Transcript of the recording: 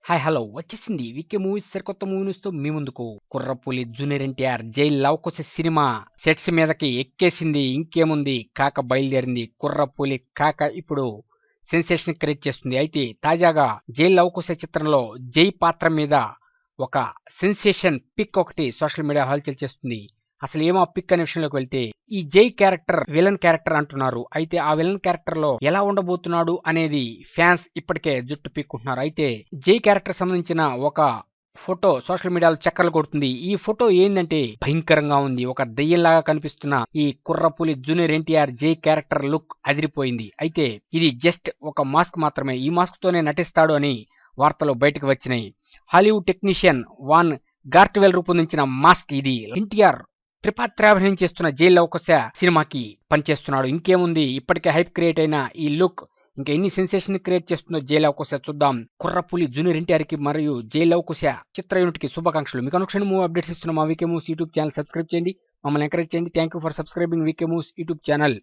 Hi hello వచ్చేసింది VK movies సరికొత్త movie న్యూస్తో మీ ముందుకు. కుర్రపులి జూనియర్ ఎన్టీఆర్ జై లవకుశ సినిమా సెట్స్ మీదకి ఎక్కేసింది. ఇంకేముంది, కాక బయలుదేరింది. కుర్రపులి కాక ఇప్పుడు సెన్సేషన్ క్రియేట్ చేస్తుంది. అయితే తాజాగా జై లవకుశ చిత్రంలో జై పాత్ర మీద ఒక సెన్సేషన్ పిక్ ఒకటి సోషల్ మీడియా హల్చల్ చేస్తుంది. అసలు ఏమో పిక్ అనే విషయంలోకి వెళ్తే, ఈ జై క్యారెక్టర్ విలన్ క్యారెక్టర్ అంటున్నారు. అయితే ఆ విలన్ క్యారెక్టర్ లో ఎలా ఉండబోతున్నాడు అనేది ఫ్యాన్స్ ఇప్పటికే జుట్టు పీక్కుంటున్నారు. అయితే జై క్యారెక్టర్ సంబంధించిన ఒక ఫోటో సోషల్ మీడియాలో చక్కర్లు కొడుతుంది. ఈ ఫోటో ఏందంటే భయంకరంగా ఉంది. ఒక దయ్యంలాగా కనిపిస్తున్న ఈ కుర్రపులి జూనియర్ ఎన్టీఆర్ జై క్యారెక్టర్ లుక్ అదిరిపోయింది. అయితే ఇది జస్ట్ ఒక మాస్క్ మాత్రమే. ఈ మాస్క్ తోనే నటిస్తాడు అని వార్తలు బయటకు వచ్చినాయి. హాలీవుడ్ టెక్నీషియన్ వాన్ గార్ట్వెల్ రూపొందించిన మాస్క్ ఇది. ఎన్టీఆర్ త్రిపాత్రాభినయం చేస్తున్న జై లవకుశ సినిమాకి పనిచేస్తున్నాడు. ఇంకేముంది, ఇప్పటికే హైప్ క్రియేట్ అయిన ఈ లుక్ ఇంకా ఎన్ని సెన్సేషన్ క్రియేట్ చేస్తుందో జై లవకుశ చూద్దాం. కుర్రపులి జూనియర్ ఎన్టీఆర్ కి మరియు జై లవకుశ చిత్ర యూనిట్ కి శుభాకాంక్షలు. మీకు అనుక్షణ మూవీ అప్డేట్స్ ఇస్తున్న మా VK moves YouTube channel subscribe చేయండి, మమ్మల్ని ఎంకరేజ్ చేయండి. Thank you for subscribing VK moves YouTube channel.